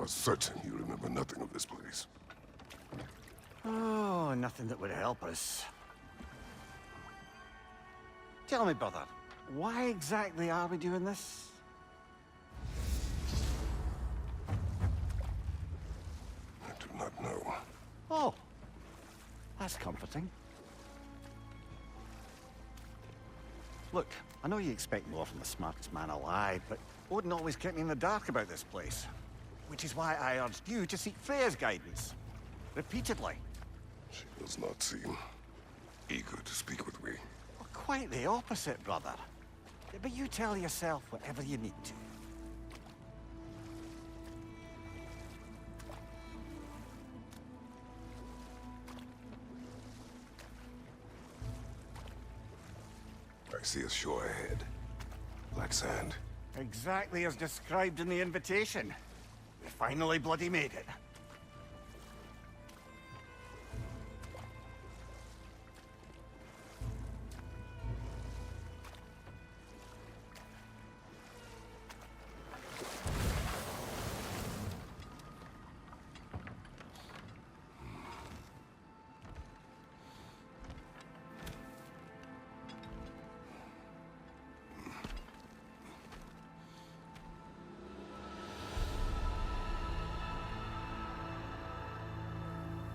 are certain you remember nothing of this place. Oh, nothing that would help us. Tell me, brother, why exactly are we doing this? I do not know. Oh, that's comforting. Look, I know you expect more from the smartest man alive, but Odin always kept me in the dark about this place. Which is why I urged you to seek Freya's guidance. Repeatedly. She does not seem eager to speak with me. Well, quite the opposite, brother. But you tell yourself whatever you need to. I see a shore ahead. Black sand. Exactly as described in the invitation. We finally bloody made it.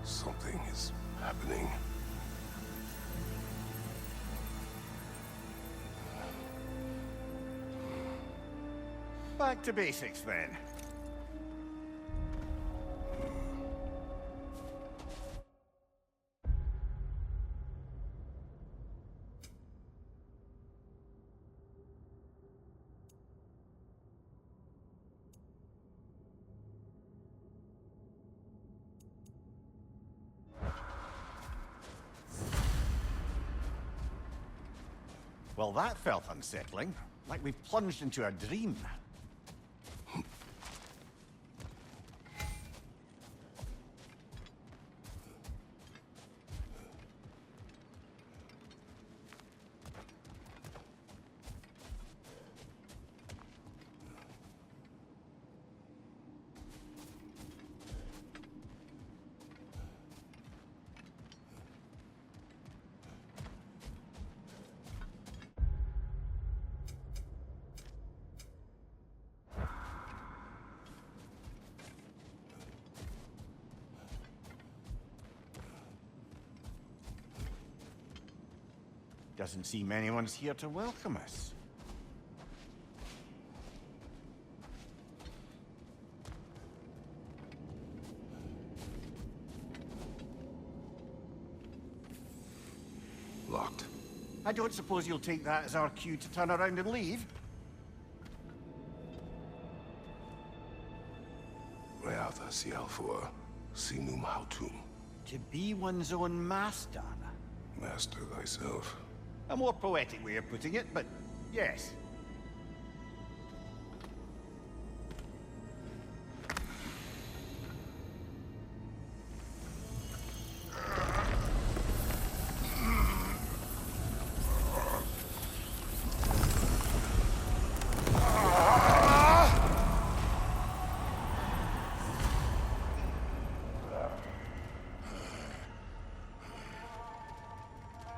Something is happening. Back to basics, then. Well, that felt unsettling. Like we've plunged into a dream. Doesn't seem anyone's here to welcome us. Locked. I don't suppose you'll take that as our cue to turn around and leave? Reatha Sialfur, Sinum Hautum. To be one's own master. Master thyself. A more poetic way of putting it, but yes.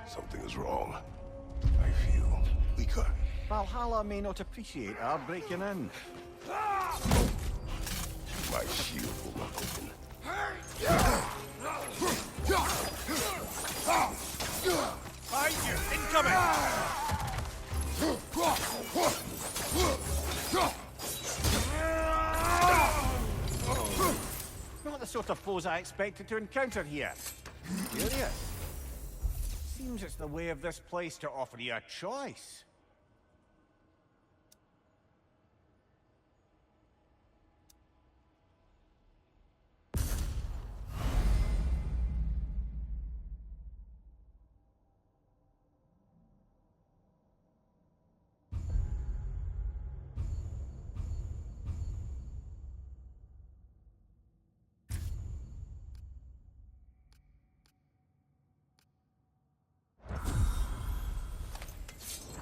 Something is wrong. I feel weaker. Valhalla may not appreciate our breaking in. My shield will not open. Find you! Incoming! Not the sort of foes I expected to encounter here. Curious. Seems it's the way of this place to offer you a choice.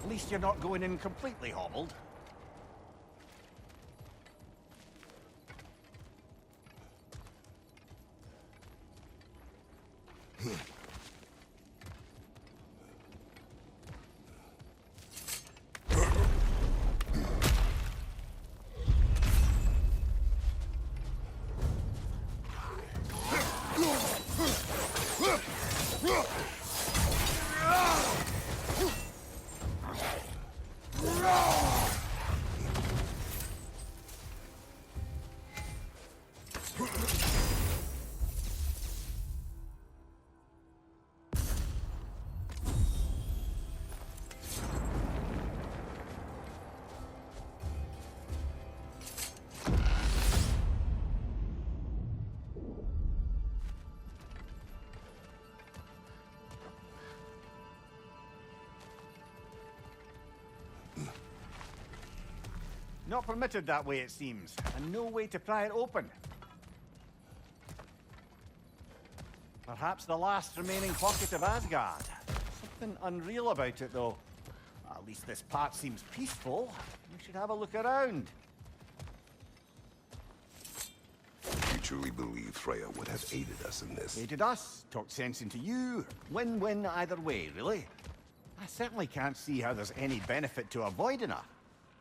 At least you're not going in completely hobbled. Not permitted that way, it seems, and no way to pry it open. Perhaps the last remaining pocket of Asgard. Something unreal about it, though. At least this part seems peaceful. We should have a look around. You truly believe Freya would have aided us in this? Aided us, talked sense into you. Win-win either way, really. I certainly can't see how there's any benefit to avoiding her.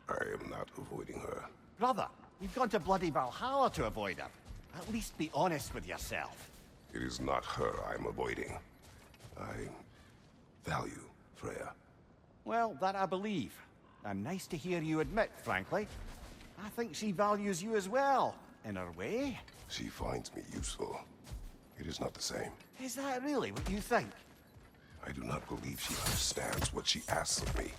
I am not avoiding her. Brother, you've gone to bloody Valhalla to avoid her. At least be honest with yourself. It is not her I'm avoiding. I value Freya. Well, that I believe. And nice to hear you admit, frankly. I think she values you as well, in her way. She finds me useful. It is not the same. Is that really what you think? I do not believe she understands what she asks of me.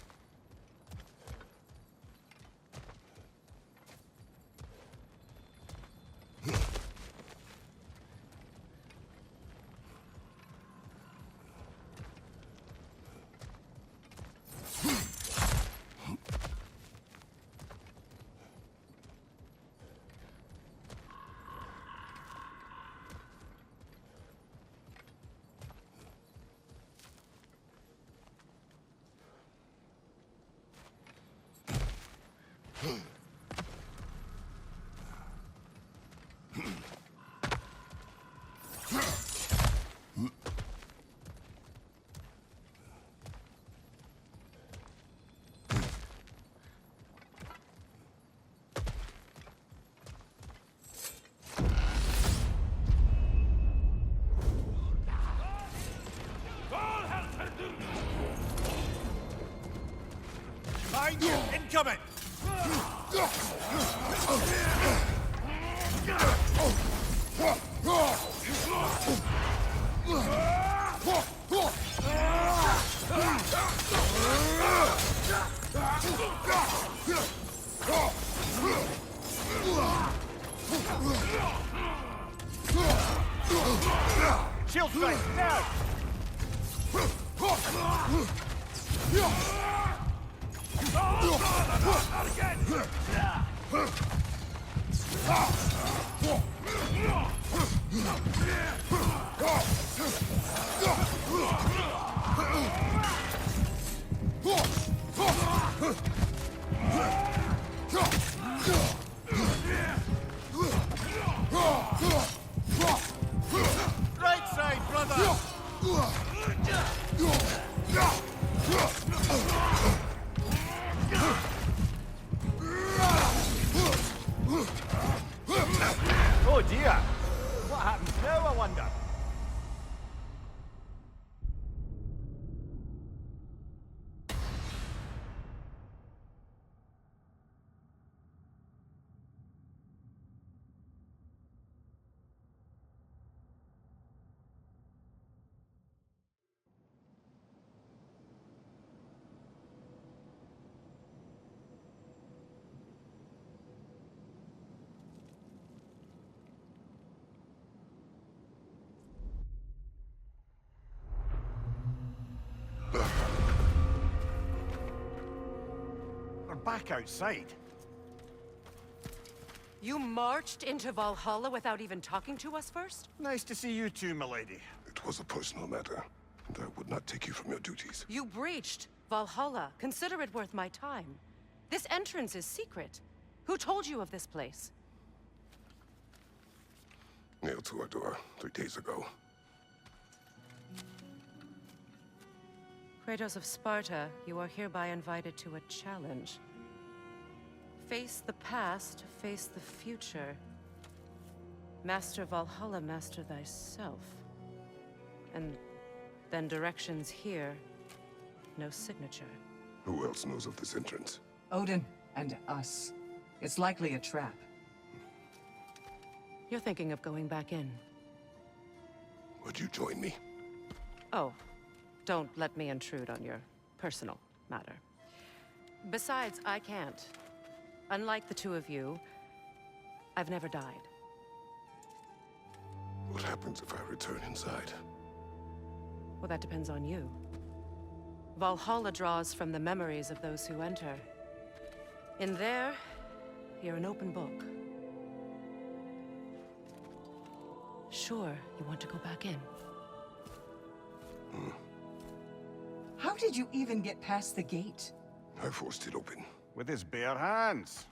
Incoming! Shield strike, now! Not again! Right side, brother! Oh dear! What happens now, I wonder? We're back outside. You marched into Valhalla without even talking to us first? Nice to see you too, milady. It was a personal matter, and I would not take you from your duties. You breached Valhalla. Consider it worth my time. This entrance is secret. Who told you of this place? Nailed to our door 3 days ago. Kratos of Sparta, you are hereby invited to a challenge. Face the past, face the future. Master Valhalla, master thyself. And then directions here, no signature. Who else knows of this entrance? Odin and us. It's likely a trap. You're thinking of going back in. Would you join me? Oh, don't let me intrude on your personal matter. Besides, I can't. Unlike the two of you, I've never died. What happens if I return inside? Well, that depends on you. Valhalla draws from the memories of those who enter. In there, you're an open book. Sure, you want to go back in. How did you even get past the gate? I forced it open. With his bare hands.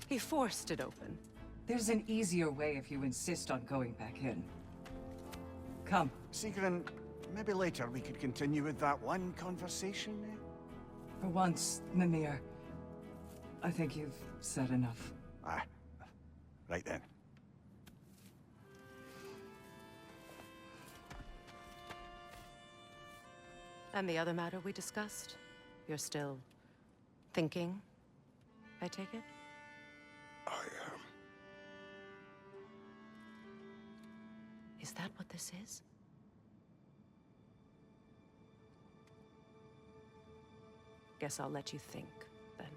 He forced it open. There's an easier way if you insist on going back in. Come. Sigrun, maybe later we could continue with that one conversation, eh? For once, Mimir, I think you've said enough. Ah, right then. And the other matter we discussed? You're still thinking, I take it? I Is that what this is? Guess I'll let you think, then.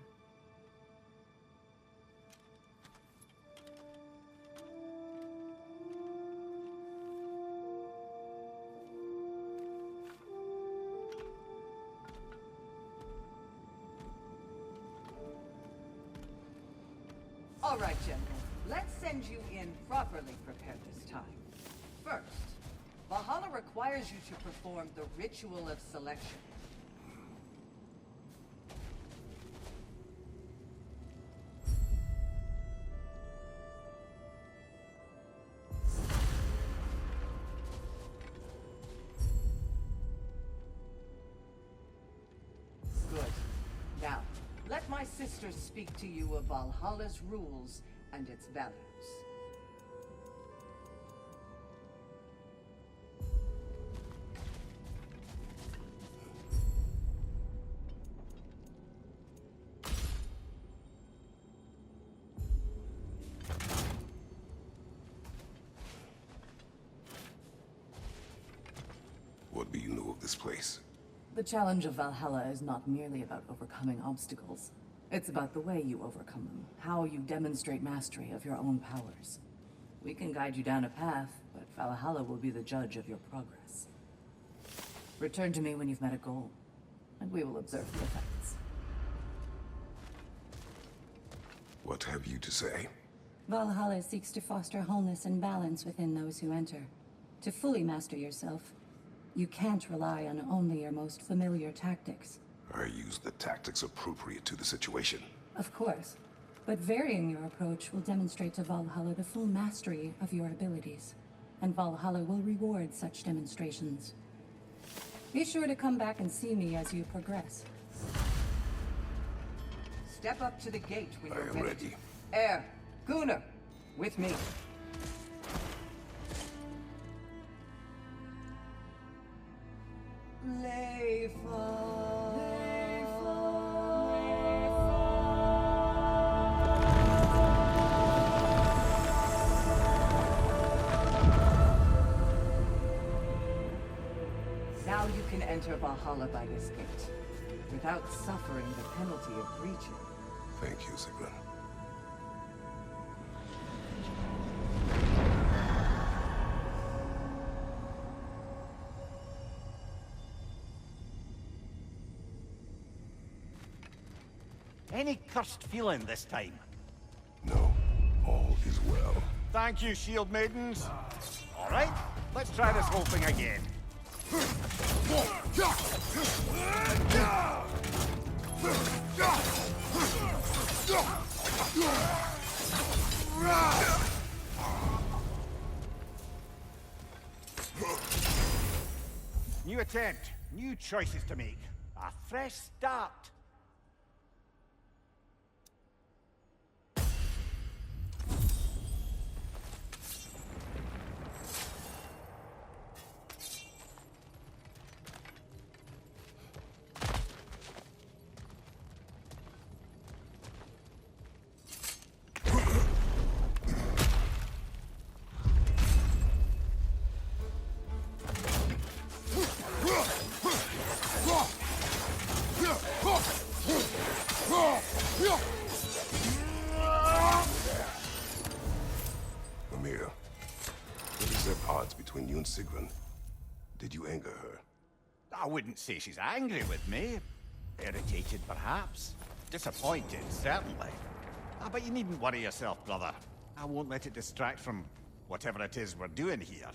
All right, General. Let's send you in properly prepared this time. First, Valhalla requires you to perform the ritual of selection. Good. Now, let my sisters speak to you of Valhalla's rules and its values. What do you know of this place? The challenge of Valhalla is not merely about overcoming obstacles. It's about the way you overcome them, how you demonstrate mastery of your own powers. We can guide you down a path, but Valhalla will be the judge of your progress. Return to me when you've met a goal, and we will observe the effects. What have you to say? Valhalla seeks to foster wholeness and balance within those who enter. To fully master yourself, you can't rely on only your most familiar tactics. I use the tactics appropriate to the situation. Of course, but varying your approach will demonstrate to Valhalla the full mastery of your abilities, and Valhalla will reward such demonstrations. Be sure to come back and see me as you progress. Step up to the gate when I you're am ready. Air, Gunnar, with me. Now you can enter Valhalla by this gate, without suffering the penalty of breaching. Thank you, Sigrun. Any cursed feeling this time? No, all is well. Thank you, shield maidens. All right, let's try this whole thing again. New attempt. New choices to make. A fresh start. Mimir, what is there odds between you and Sigrun? Did you anger her? I wouldn't say she's angry with me. Irritated, perhaps. Disappointed, certainly. But you needn't worry yourself, brother. I won't let it distract from whatever it is we're doing here.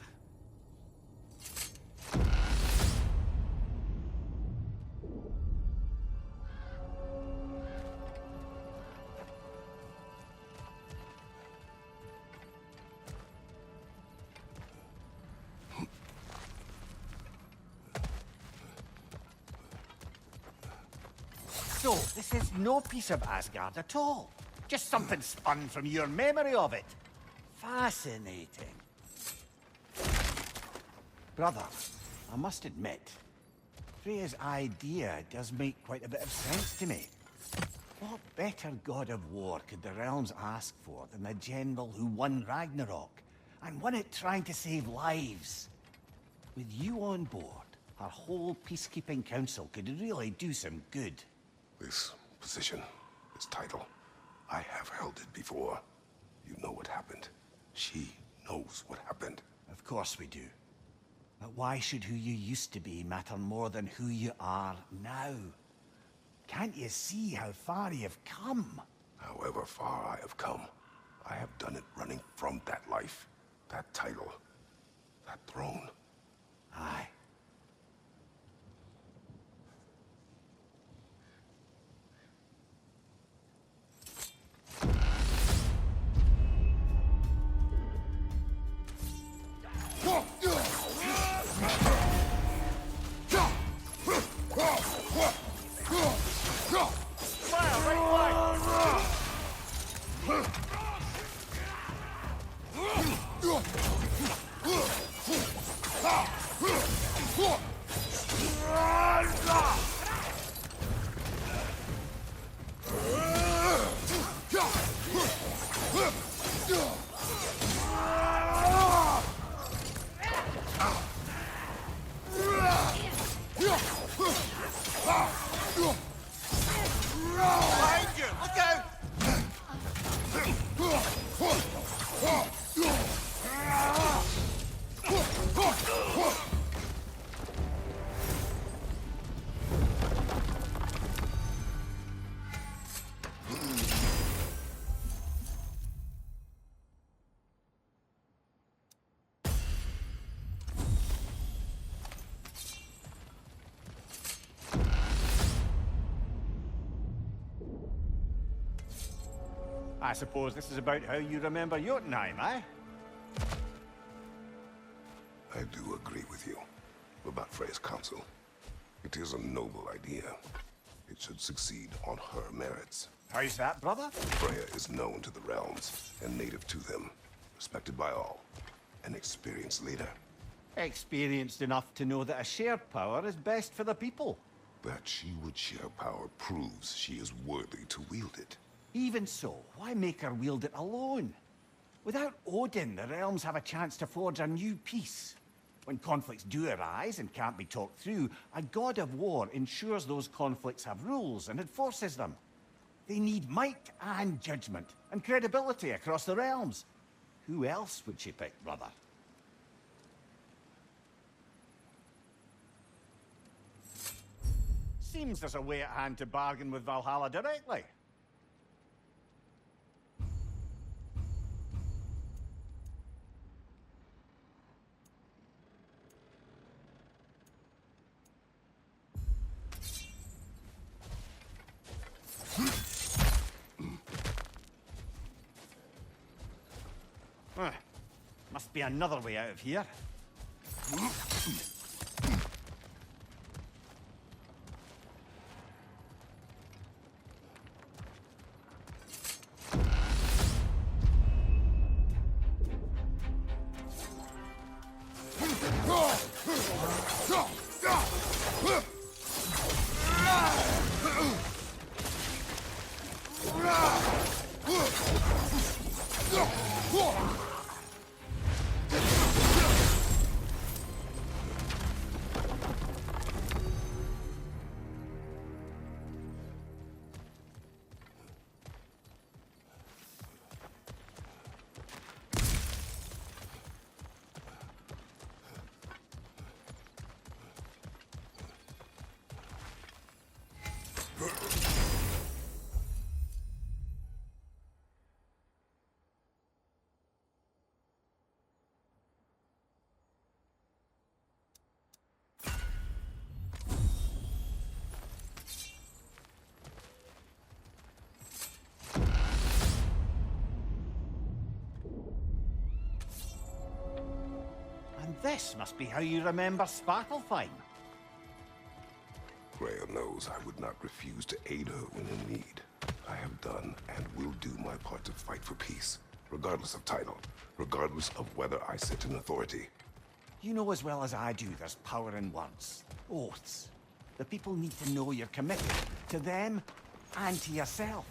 So, this is no piece of Asgard at all. Just something spun from your memory of it. Fascinating. Brother, I must admit, Freya's idea does make quite a bit of sense to me. What better god of war could the realms ask for than the general who won Ragnarok, and won it trying to save lives? With you on board, our whole peacekeeping council could really do some good. This position, this title, I have held it before. You know what happened. She knows what happened. Of course we do. But why should who you used to be matter more than who you are now? Can't you see how far you've come? However far I have come, I have done it running from that life, that title, that throne. Aye. I suppose this is about how you remember Jotunheim, eh? I do agree with you about Freya's council. It is a noble idea. It should succeed on her merits. How's that, brother? Freya is known to the realms and native to them, respected by all, an experienced leader. Experienced enough to know that a shared power is best for the people. That she would share power proves she is worthy to wield it. Even so, why make her wield it alone? Without Odin, the realms have a chance to forge a new peace. When conflicts do arise and can't be talked through, a god of war ensures those conflicts have rules and enforces them. They need might and judgment and credibility across the realms. Who else would she pick, brother? Seems there's a way at hand to bargain with Valhalla directly. Must be another way out of here. This must be how you remember Sparklefine. Rhea knows I would not refuse to aid her when in need. I have done and will do my part to fight for peace, regardless of title, regardless of whether I sit in authority. You know as well as I do there's power in words. Oaths. The people need to know you're committed to them and to yourself.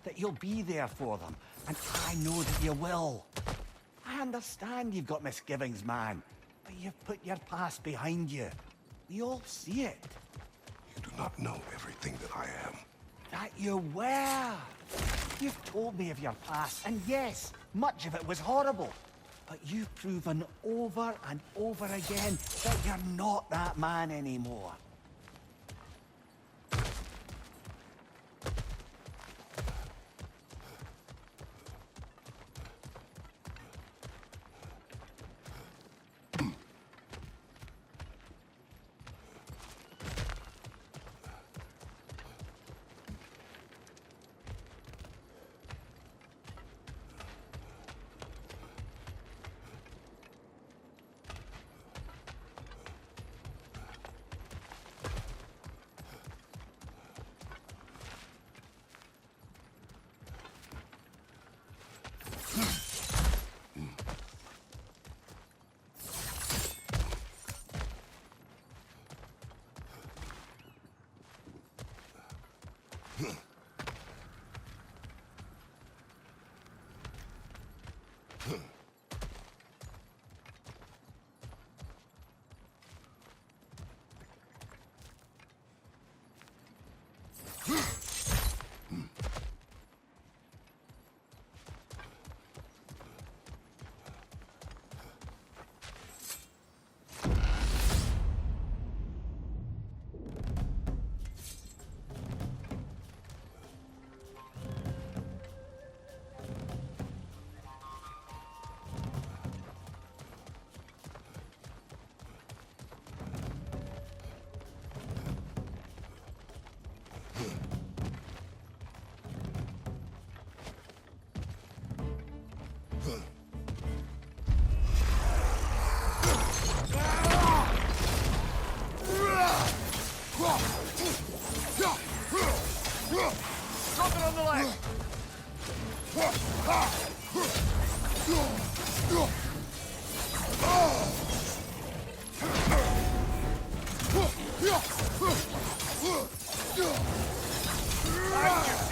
That you'll be there for them, and I know that you will. I understand you've got misgivings, man, but you've put your past behind you. We all see it. You do not know everything that I am. That you were. You've told me of your past, and yes, much of it was horrible. But you've proven over and over again that you're not that man anymore.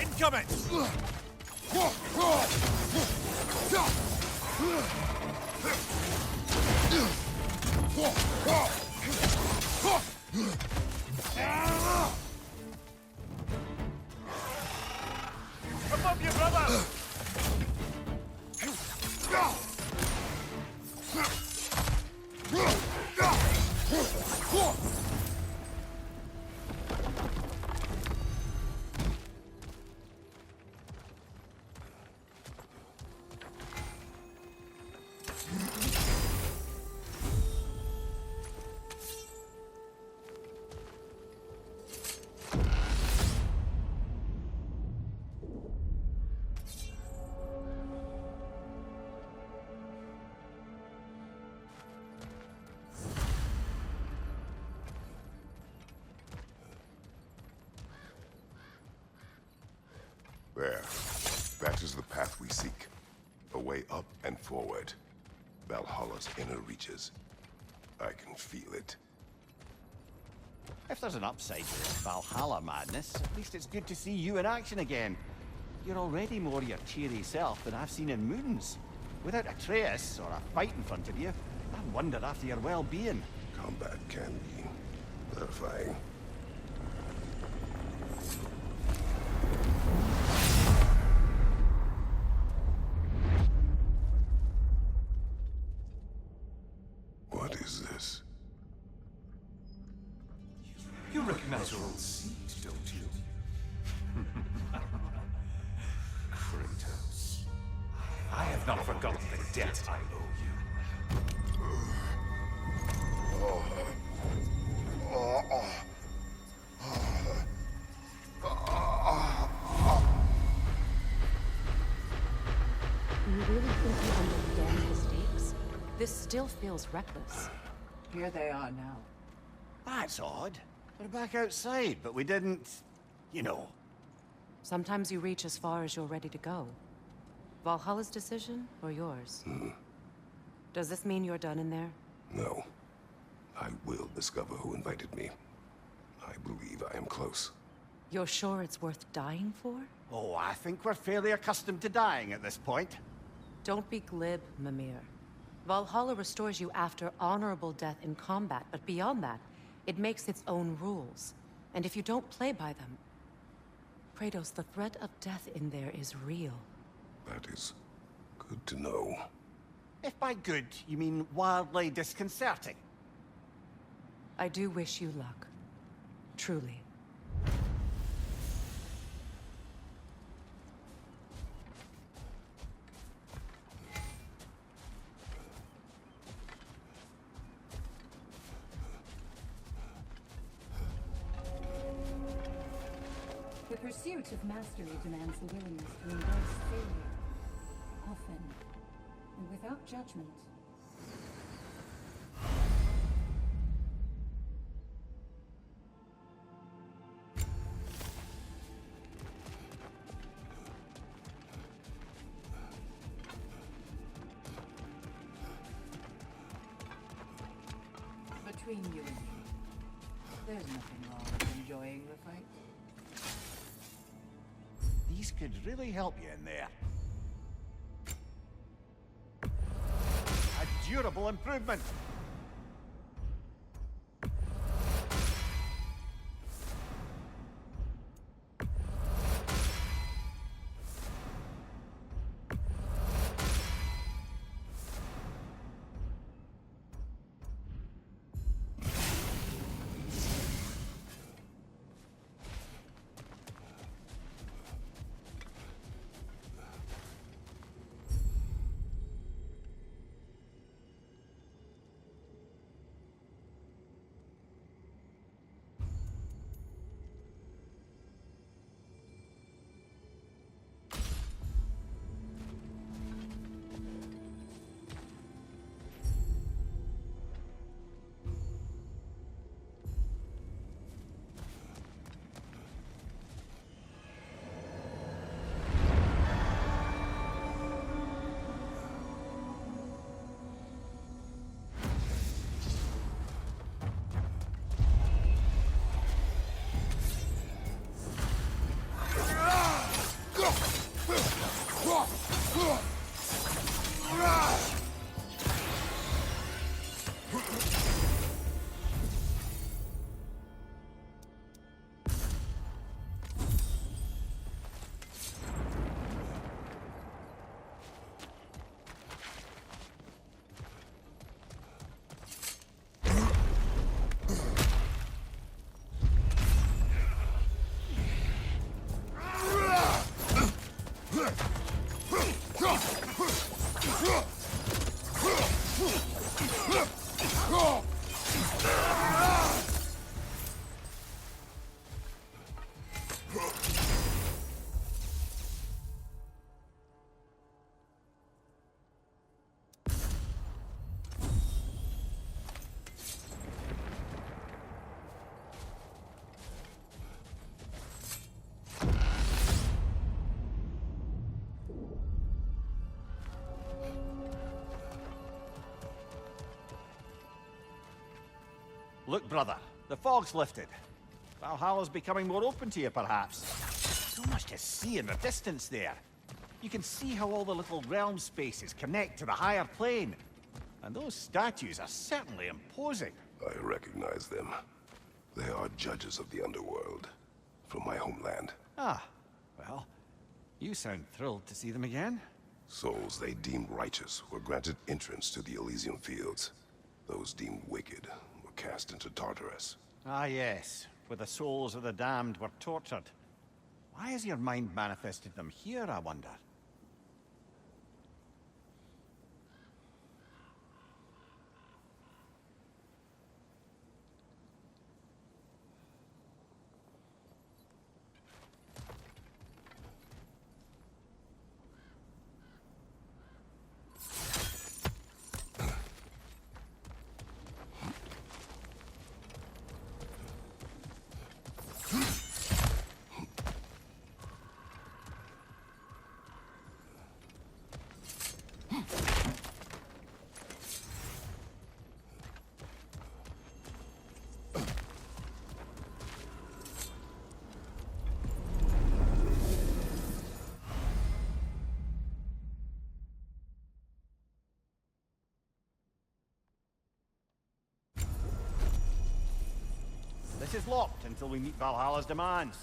Incoming! Above you, brother! There. That is the path we seek. A way up and forward. Valhalla's inner reaches. I can feel it. If there's an upside to this Valhalla madness, at least it's good to see you in action again. You're already more your cheery self than I've seen in moons. Without Atreus, or a fight in front of you, I wonder after your well-being. Combat can be terrifying. What is this? You recognize your old seat, don't you? Kratos. I have not forgotten the debt I owe you. You really think you understand the stakes? This still feels reckless. Here they are now. That's odd. We're back outside, but we didn't... you know. Sometimes you reach as far as you're ready to go. Valhalla's decision, or yours? Does this mean you're done in there? No. I will discover who invited me. I believe I am close. You're sure it's worth dying for? Oh, I think we're fairly accustomed to dying at this point. Don't be glib, Mimir. Valhalla restores you after honorable death in combat, but beyond that, it makes its own rules. And if you don't play by them... Kratos, the threat of death in there is real. That is good to know. If by good, you mean wildly disconcerting. I do wish you luck. Truly. The pursuit of mastery demands the willingness to embrace failure, often, and without judgment. Between you and me, there's nothing wrong with enjoying the fight. These could really help you in there. A durable improvement. Look, brother, the fog's lifted. Valhalla's becoming more open to you, perhaps. So much to see in the distance there. You can see how all the little realm spaces connect to the higher plane. And those statues are certainly imposing. I recognize them. They are judges of the underworld, from my homeland. Ah, well, you sound thrilled to see them again. Souls they deemed righteous were granted entrance to the Elysium Fields. Those deemed wicked were cast into Tartarus. Ah, yes, where the souls of the damned were tortured. Why has your mind manifested them here, I wonder? This is locked until we meet Valhalla's demands.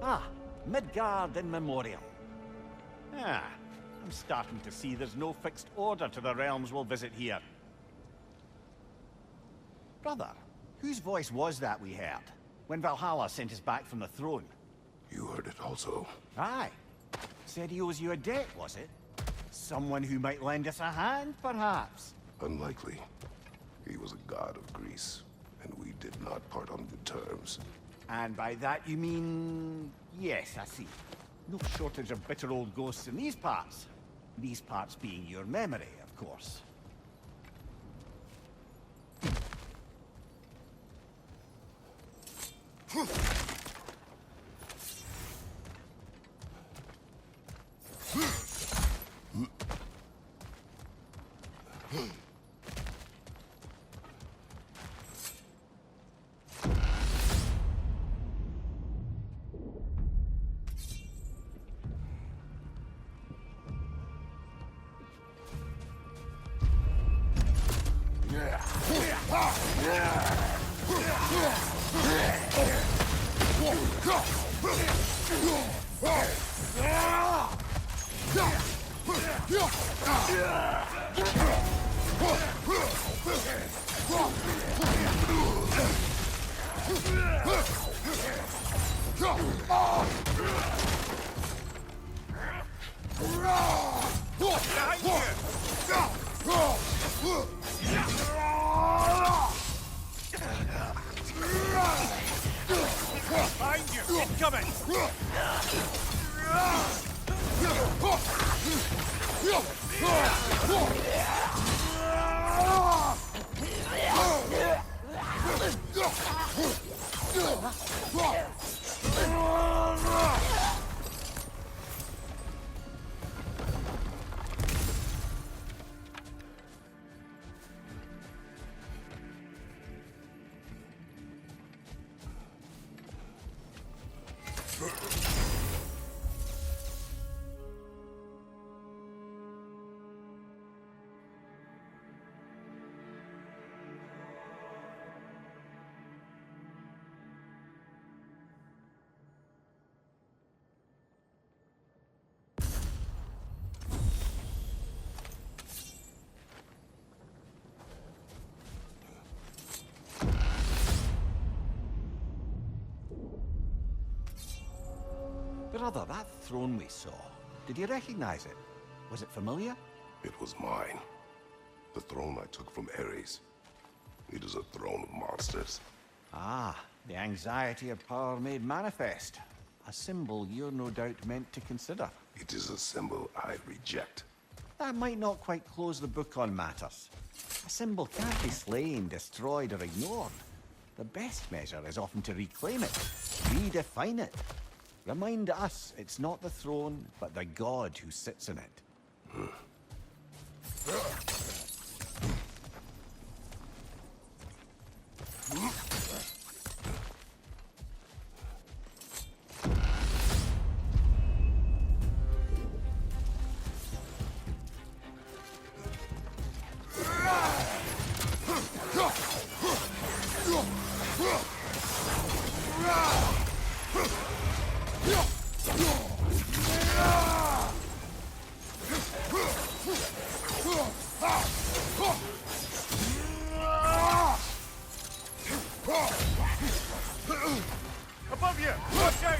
Ah, Midgard in memoriam. Ah, I'm starting to see there's no fixed order to the realms we'll visit here. Brother, whose voice was that we heard when Valhalla sent us back from the throne? You heard it also. Aye. Said he owes you a debt, was it? Someone who might lend us a hand, perhaps? Unlikely. He was a god of Greece, and we did not part on good terms. And by that you mean... Yes, I see. No shortage of bitter old ghosts in these parts. These parts being your memory, of course. Behind you! Incoming! Brother, that throne we saw, did you recognize it? Was it familiar? It was mine. The throne I took from Ares. It is a throne of monsters. Ah, the anxiety of power made manifest. A symbol you're no doubt meant to consider. It is a symbol I reject. That might not quite close the book on matters. A symbol can't be slain, destroyed, or ignored. The best measure is often to reclaim it, redefine it. Remind us it's not the throne, but the god who sits in it. Above you! Watch out!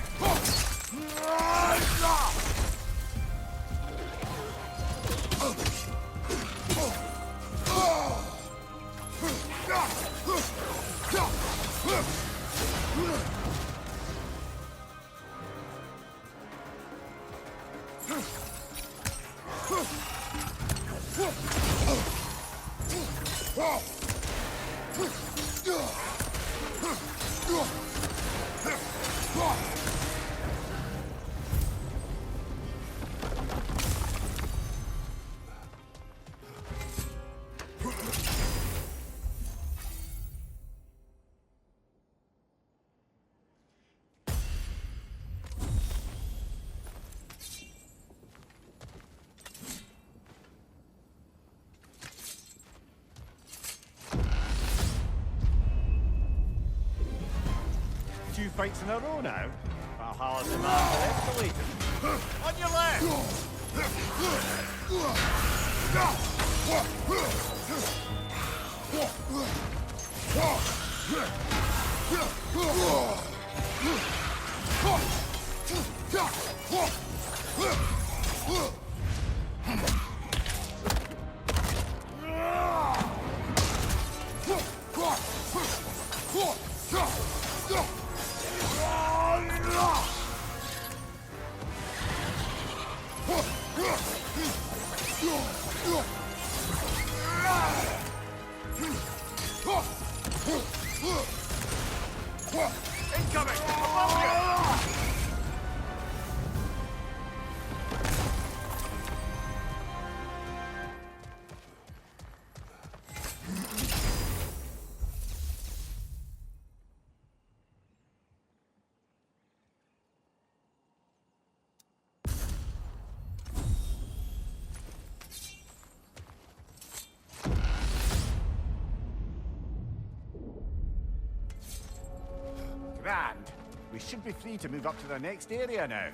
Two fights in a row now. Valhalla's demand for escalating. On your left! Incoming! Above you! Grand. We should be free to move up to the next area now.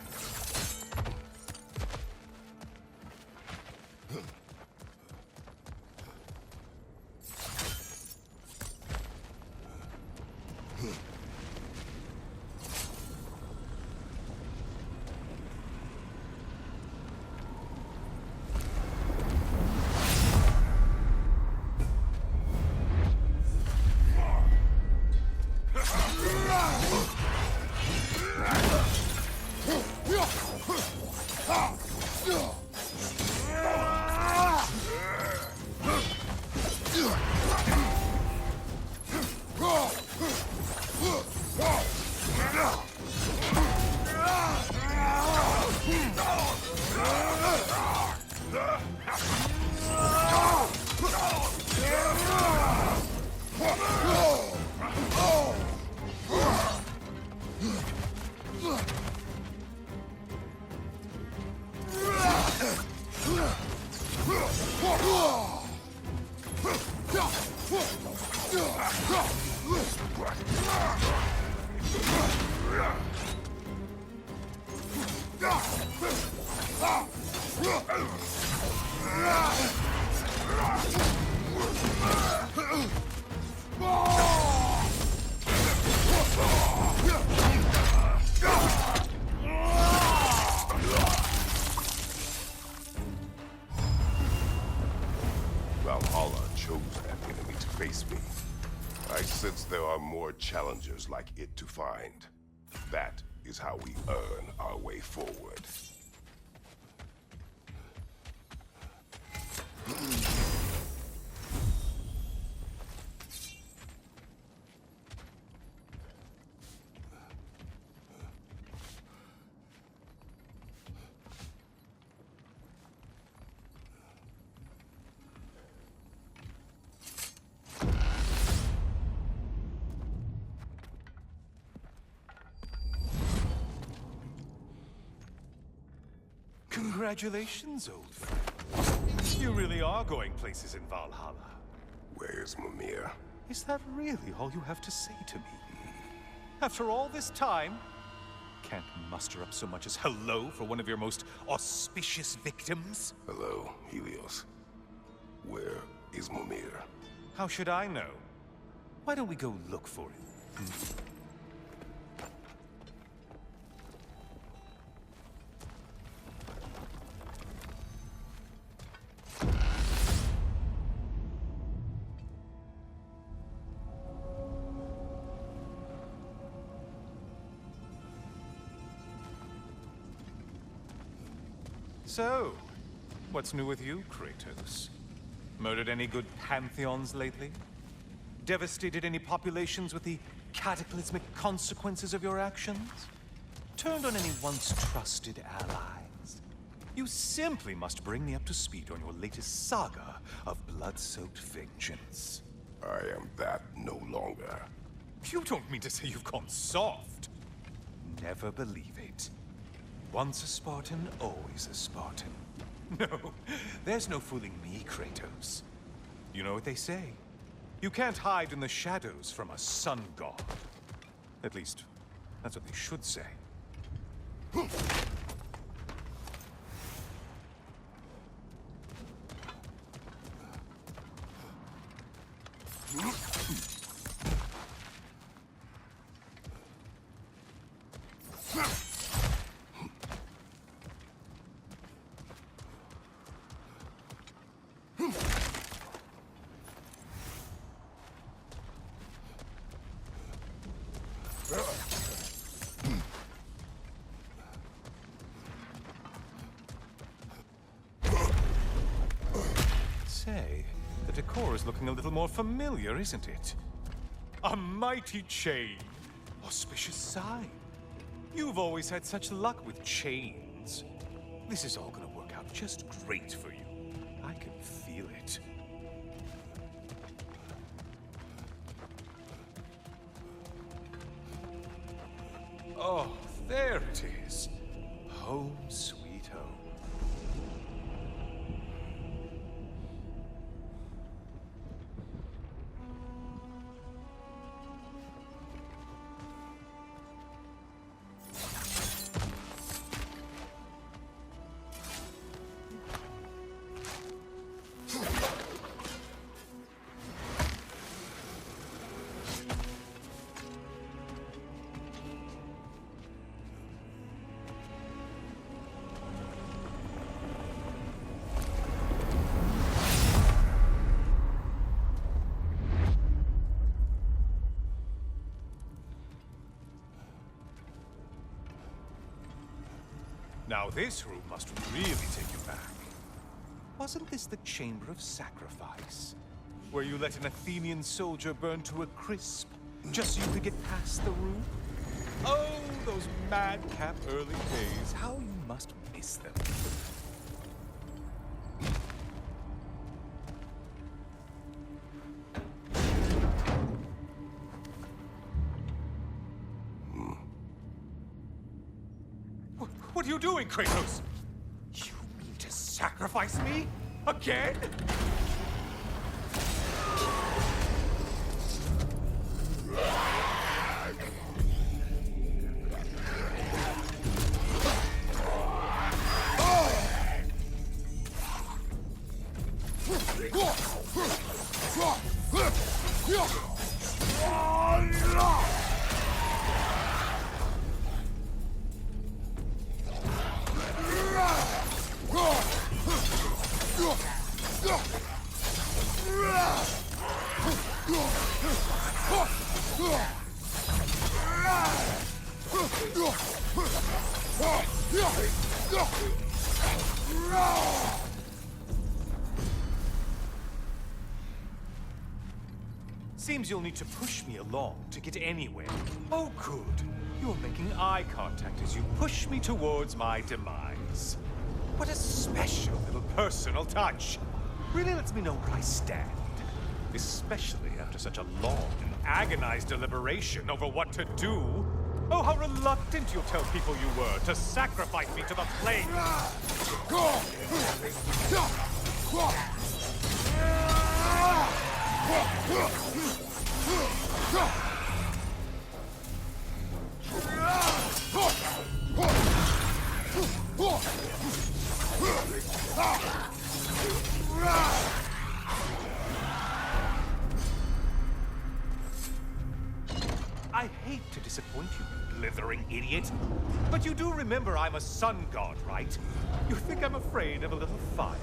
face me. I sense there are more challengers like it to find. That is how we earn our way forward. Congratulations, old friend. You really are going places in Valhalla. Where's Mimir? Is that really all you have to say to me? After all this time, can't muster up so much as hello for one of your most auspicious victims? Hello, Helios. Where is Mimir? How should I know? Why don't we go look for him? So, what's new with you, Kratos? Murdered any good pantheons lately? Devastated any populations with the cataclysmic consequences of your actions? Turned on any once trusted allies? You simply must bring me up to speed on your latest saga of blood-soaked vengeance. I am that no longer. You don't mean to say you've gone soft? Never believe it. Once a Spartan, always a Spartan. No, there's no fooling me, Kratos. You know what they say? You can't hide in the shadows from a sun god. At least, that's what they should say. Say, the decor is looking a little more familiar, isn't it? A mighty chain. Auspicious sign. You've always had such luck with chains. This is all gonna work out just great for you. I can feel it. Oh, there it is. Home sweet home. Now this room must really take you back. Wasn't this the Chamber of Sacrifice? Where you let an Athenian soldier burn to a crisp, just so you could get past the room? Oh, those madcap early days. How you must miss them. What are you doing, Kratos? You mean to sacrifice me? Again? Seems you'll need to push me along to get anywhere. Oh, good. You're making eye contact as you push me towards my demise. What a special little personal touch. Really lets me know where I stand. Especially after such a long and agonized deliberation over what to do. Oh, how reluctant you'll tell people you were to sacrifice me to the flames. I hate to disappoint you, blithering idiot. But you do remember I'm a sun god, right? You think I'm afraid of a little fire?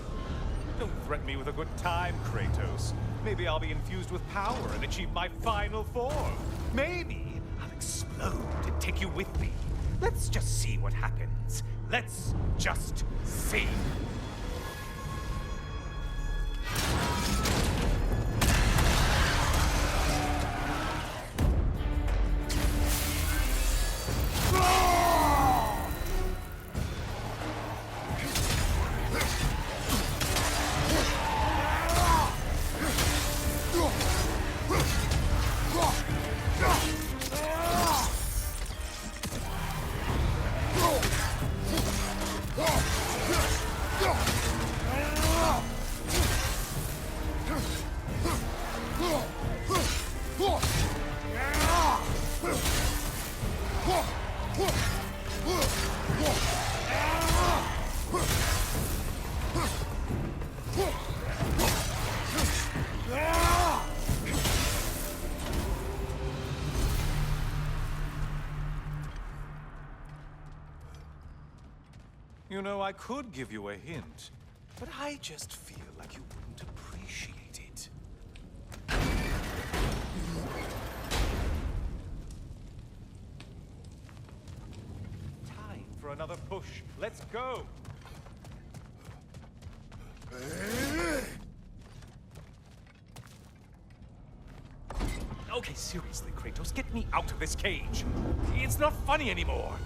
Don't threaten me with a good time, Kratos. Maybe I'll be infused with power and achieve my final form. Maybe I'll explode and take you with me. Let's just see what happens. Let's just see. You know, I could give you a hint, but I just feel like you wouldn't appreciate it. Time for another push. Let's go! Okay, seriously, Kratos, get me out of this cage. It's not funny anymore.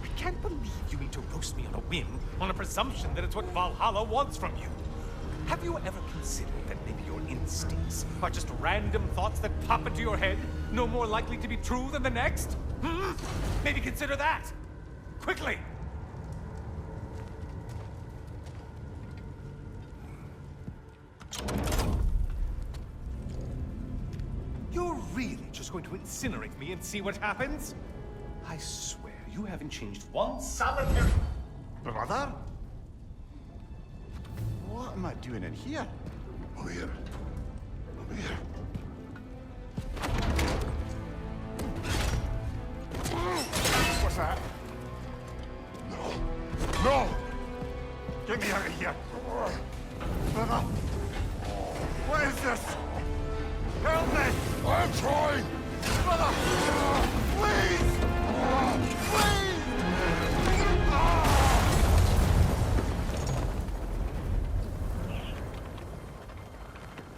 I can't believe you mean to roast me on a whim, on a presumption that it's what Valhalla wants from you. Have you ever considered that maybe your instincts are just random thoughts that pop into your head, no more likely to be true than the next? Hmm? Maybe consider that! Quickly! You're really just going to incinerate me and see what happens? I swear, you haven't changed one solitary... Brother? What am I doing in here? Over here. Over here. What's that? No. No! Get me out of here! Brother! What is this? Help me! I'm trying! Brother! Please! Please!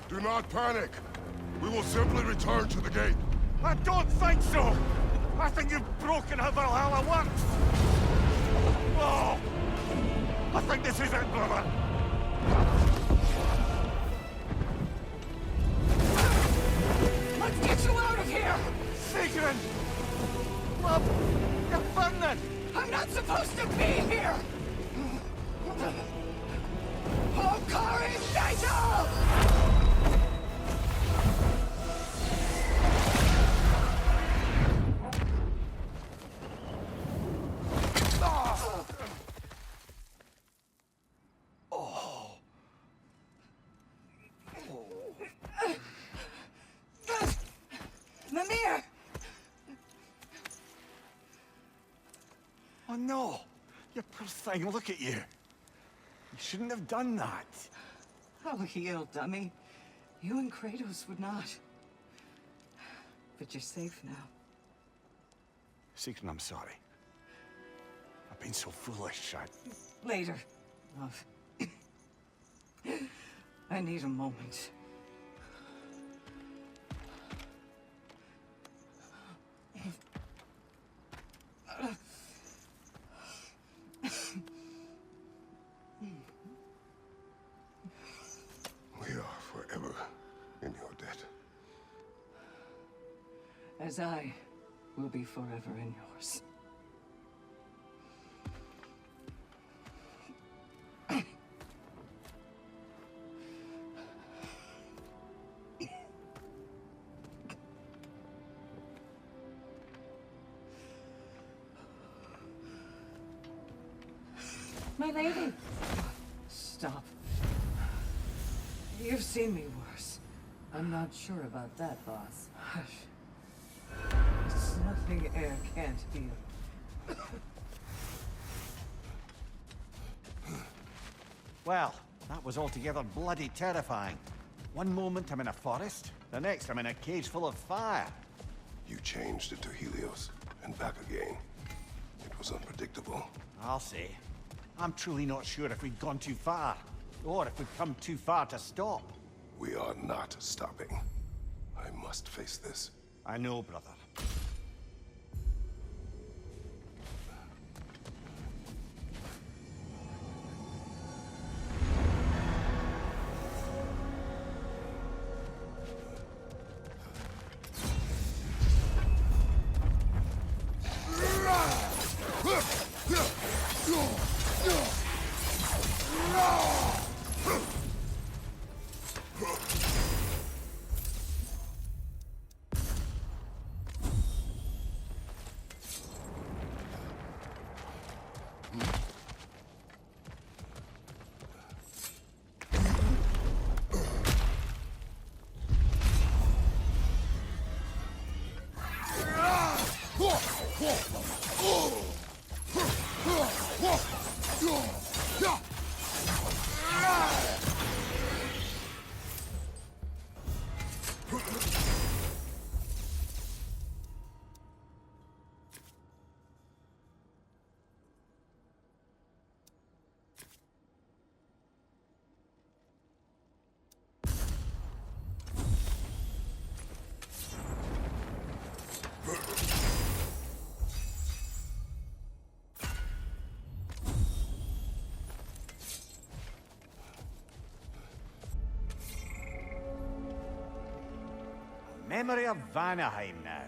Do not panic. We will simply return to the gate. I don't think so! I think you've broken how Valhalla works! Oh! I think this is it, brother! Let's get you out of here! Sigrun! Love, you're burning! I'm not supposed to be here! Hokari Naito! Mimir! Oh no! You poor thing, look at you! You shouldn't have done that. I'll heal, dummy. You and Kratos would not. But you're safe now. Sigrun, I'm sorry. I've been so foolish, Later, love. I need a moment. as I will be forever in yours. My lady. Stop. You've seen me worse. I'm not sure about that, boss. Hush. It's nothing air can't heal. Well, that was altogether bloody terrifying. One moment I'm in a forest, the next I'm in a cage full of fire. You changed into Helios, and back again. It was unpredictable. I'll say. I'm truly not sure if we've gone too far, or if we've come too far to stop. We are not stopping. I must face this. I know, brother. Memory of Vanaheim now.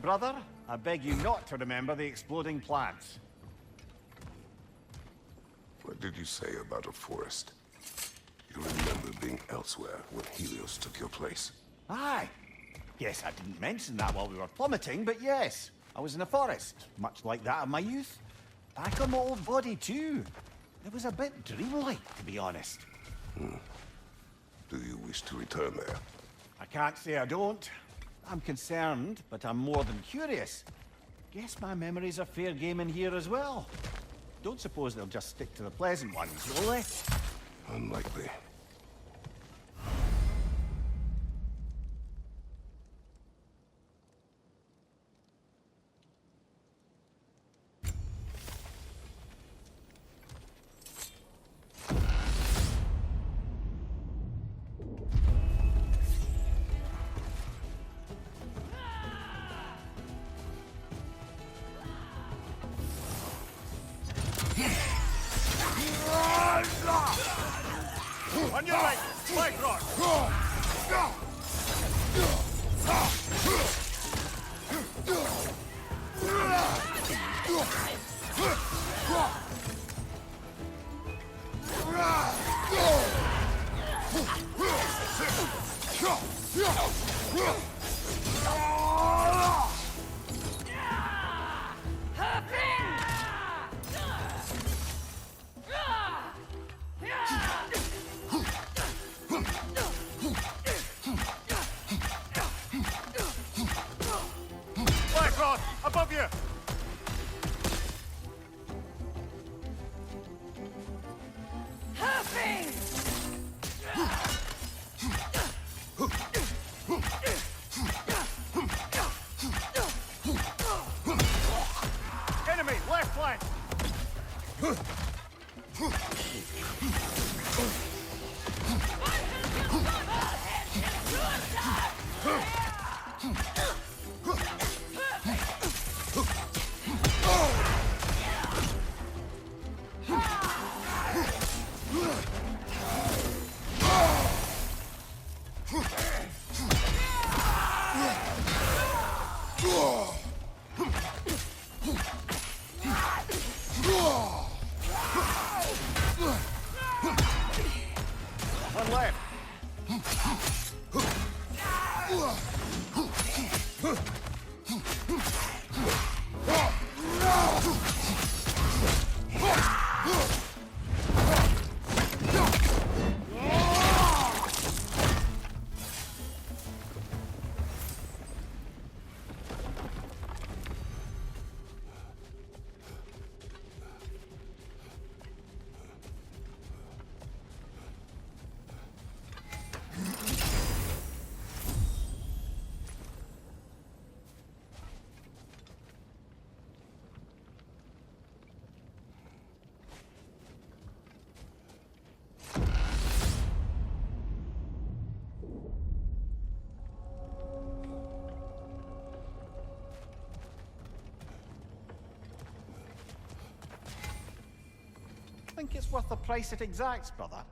Brother, I beg you not to remember the exploding plants. What did you say about a forest? You remember being elsewhere when Helios took your place? Aye. Yes, I didn't mention that while we were plummeting, but yes. I was in a forest, much like that of my youth. Back on my old body, too. It was a bit dreamlike, to be honest. Do you wish to return there? I can't say I don't. I'm concerned, but I'm more than curious. Guess my memories are fair game in here as well. Don't suppose they'll just stick to the pleasant ones, will they? Unlikely. On your right, Spike Rock! Spike Rock, above you! Enemy, left flank! think it's worth the price it exacts, brother?